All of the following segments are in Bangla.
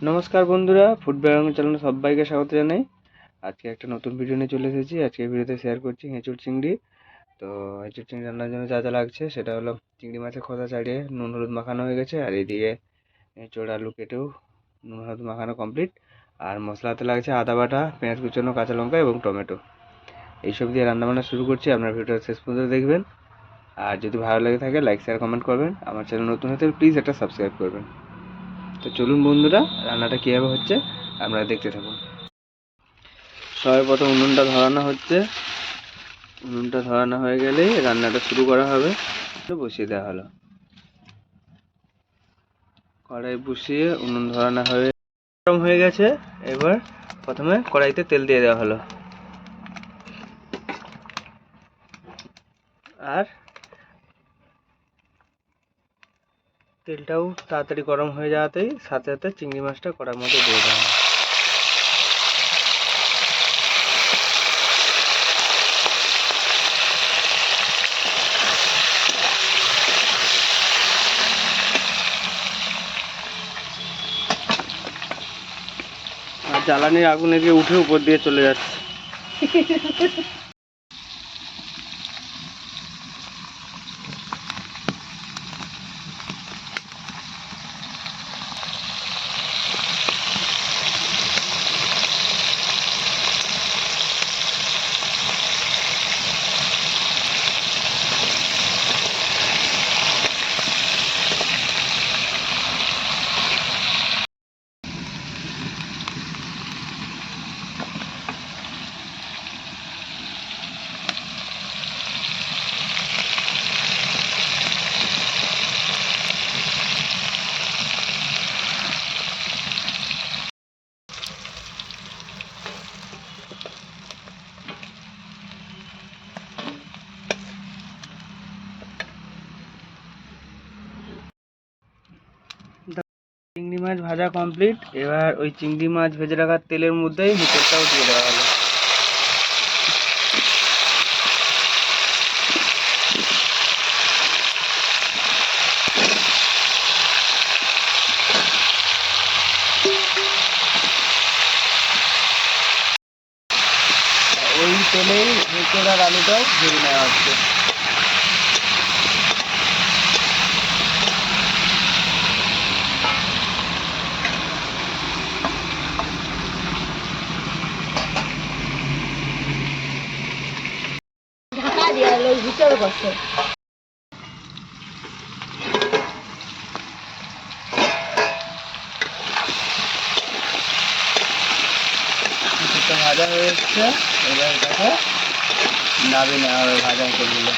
নমস্কার বন্ধুরা, ফুড ব্লগিং চ্যানেলে সবাইকে স্বাগত জানাই। আজকে একটা নতুন ভিডিও নিয়ে চলে এসেছি। আজকে ভিডিওতে শেয়ার করছি এঁচোড় চিংড়ি। তো এঁচোড় চিংড়ি রান্নার জন্য যা যা লাগছে সেটা হলো চিংড়ি মাছের খোসা ছাড়িয়ে নুন হলুদ মাখানো হয়ে গেছে, আর এদিকে এঁচোড় আলু কেটেও নুন হলুদ মাখানো কমপ্লিট। আর মশলাতে লাগছে আদা বাটা, পেঁয়াজ কুচানো, কাঁচা লঙ্কা এবং টমেটো। এইসব দিয়ে রান্নাবান্না শুরু করছি। আপনার ভিডিওটা শেষ পর্যন্ত দেখবেন। আর যদি ভালো লেগে থাকে লাইক শেয়ার কমেন্ট করবেন। আমার চ্যানেল নতুন হতে প্লিজ একটা সাবস্ক্রাইব করবেন। তো চলুন বন্ধুরা, রান্নাটা কীভাবে হচ্ছে আপনারা দেখতে থাকুন। সর্বপ্রথম উনুনটা ধরানো হচ্ছে। উনুনটা ধরানো হয়ে গেলেই রান্নাটা শুরু করা হবে। বসিয়ে দেওয়া হলো। কড়াই বসিয়ে উনুন ধরানো হয়ে গরম হয়ে গেছে। এবার প্রথমে কড়াইতে তেল দিয়ে দেওয়া হলো। আর তেলটাও তাড়াতাড়ি গরম হয়ে যাওয়াতেই সাথে সাথে চিংড়ি মাছটা কড়ার মধ্যে দিয়ে দেওয়া হলো। আর জ্বালানির আগুন এদিকে উঠে উপর দিয়ে চলে যাচ্ছে। চিংড়ি মাছ ভাজা কমপ্লিট। এবার ওই চিংড়ি মাছ ভেজে রাখার তেলের মধ্যেই এঁচোড়টাও দিয়ে দেওয়া হলো। ওই তেলেই এঁচোড় আর আলুটাও ভেজে নেওয়া হচ্ছে। ঢাকা দিয়ে ওই ভিতর বসে ভাজা হয়ে এসছে। এবার এটাকে নামিয়ে নেওয়া হবে ভাজা এঁচোড়গুলো।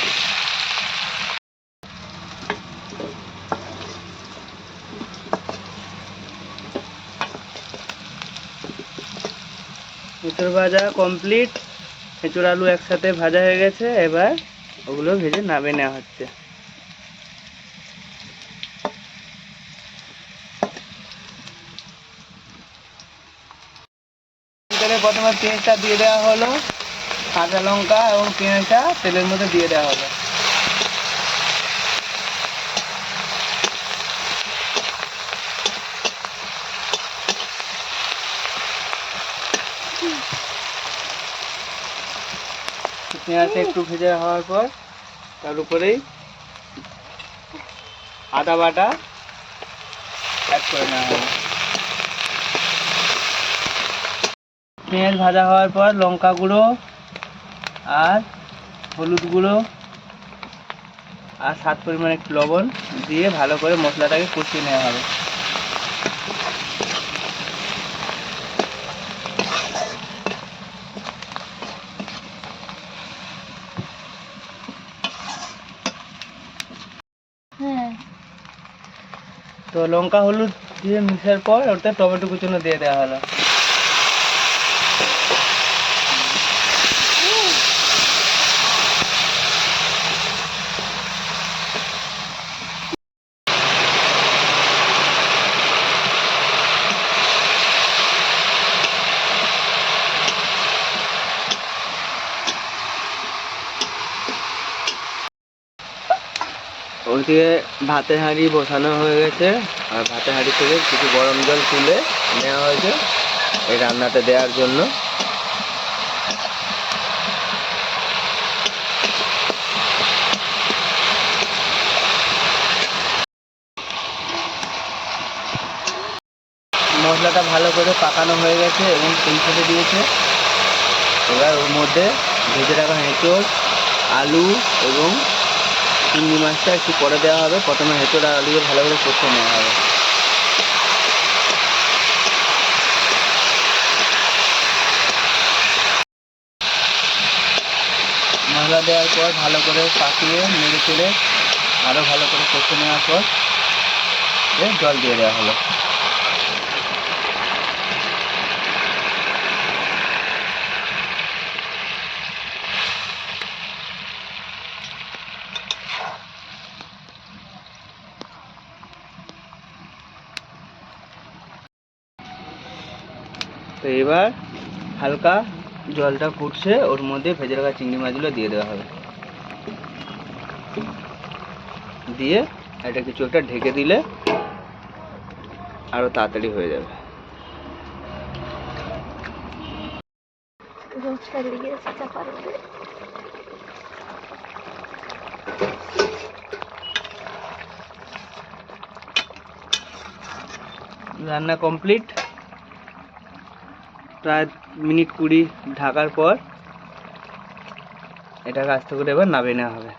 এঁচোড় ভাজা কমপ্লিট। এঁচোড় আলু একসাথে ভাজা হয়ে গেছে। এবার ওগুলো ভেজে নামিয়ে নেওয়া হচ্ছে। প্রথমে পেঁয়াজটা দিয়ে দেওয়া হলো, কাঁচা লঙ্কা এবং পেঁয়াজটা তেলের মধ্যে দিয়ে দেওয়া হলো। পেঁয়াজটা একটু ভেজে হওয়ার পর তার উপরেই আদা বাটা অ্যাড করে নেওয়া হলো। পেঁয়াজ ভাজা হওয়ার পর লঙ্কা গুঁড়ো আর হলুদ গুঁড়ো আর স্বাদ পরিমাণে একটু লবণ দিয়ে ভালো করে মশলাটাকে কষিয়ে নেওয়া হবে। তো লঙ্কা হলুদ দিয়ে মিশার পর ওতে টমেটো কুচনো দিয়ে দেওয়া হলো। ওই এদিকে ভাতের হাঁড়ি বসানো হয়ে গেছে, আর ভাতের হাঁড়ি থেকে কিছু গরম জল তুলে নেওয়া হয়েছে এই রান্নাতে দেওয়ার জন্য। মশলাটা ভালো করে পাকানো হয়ে গেছে এবং তেল ছেড়ে দিয়েছে। এবার ওর মধ্যে ভেজে রাখা এঁচোড়, আলু এবং চিংড়ি মাছটা একটু পরে দেওয়া হবে। প্রথমে এঁচোড় আর আলুকে ভালো করে কষে নেওয়া হবে। মশলা দেওয়ার পর ভালো করে পাকিয়ে নেড়ে চেড়ে আরও ভালো করে কষে নেওয়ার পর জল দিয়ে দেওয়া হলো। তো এবার হালকা জলটা ফুটছে, ওর মধ্যে ভেজে রাখা চিংড়ি মাছগুলো দিয়ে দেওয়া হবে। দিয়ে এটা কিছু একটা ঢেকে দিলে আরো তাড়াতাড়ি হয়ে যাবে। রান্না কমপ্লিট। প্রায় মিনিট 20 ঢাকার পর এটাকে আস্তে করে এবার নামিয়ে নেওয়া হবে।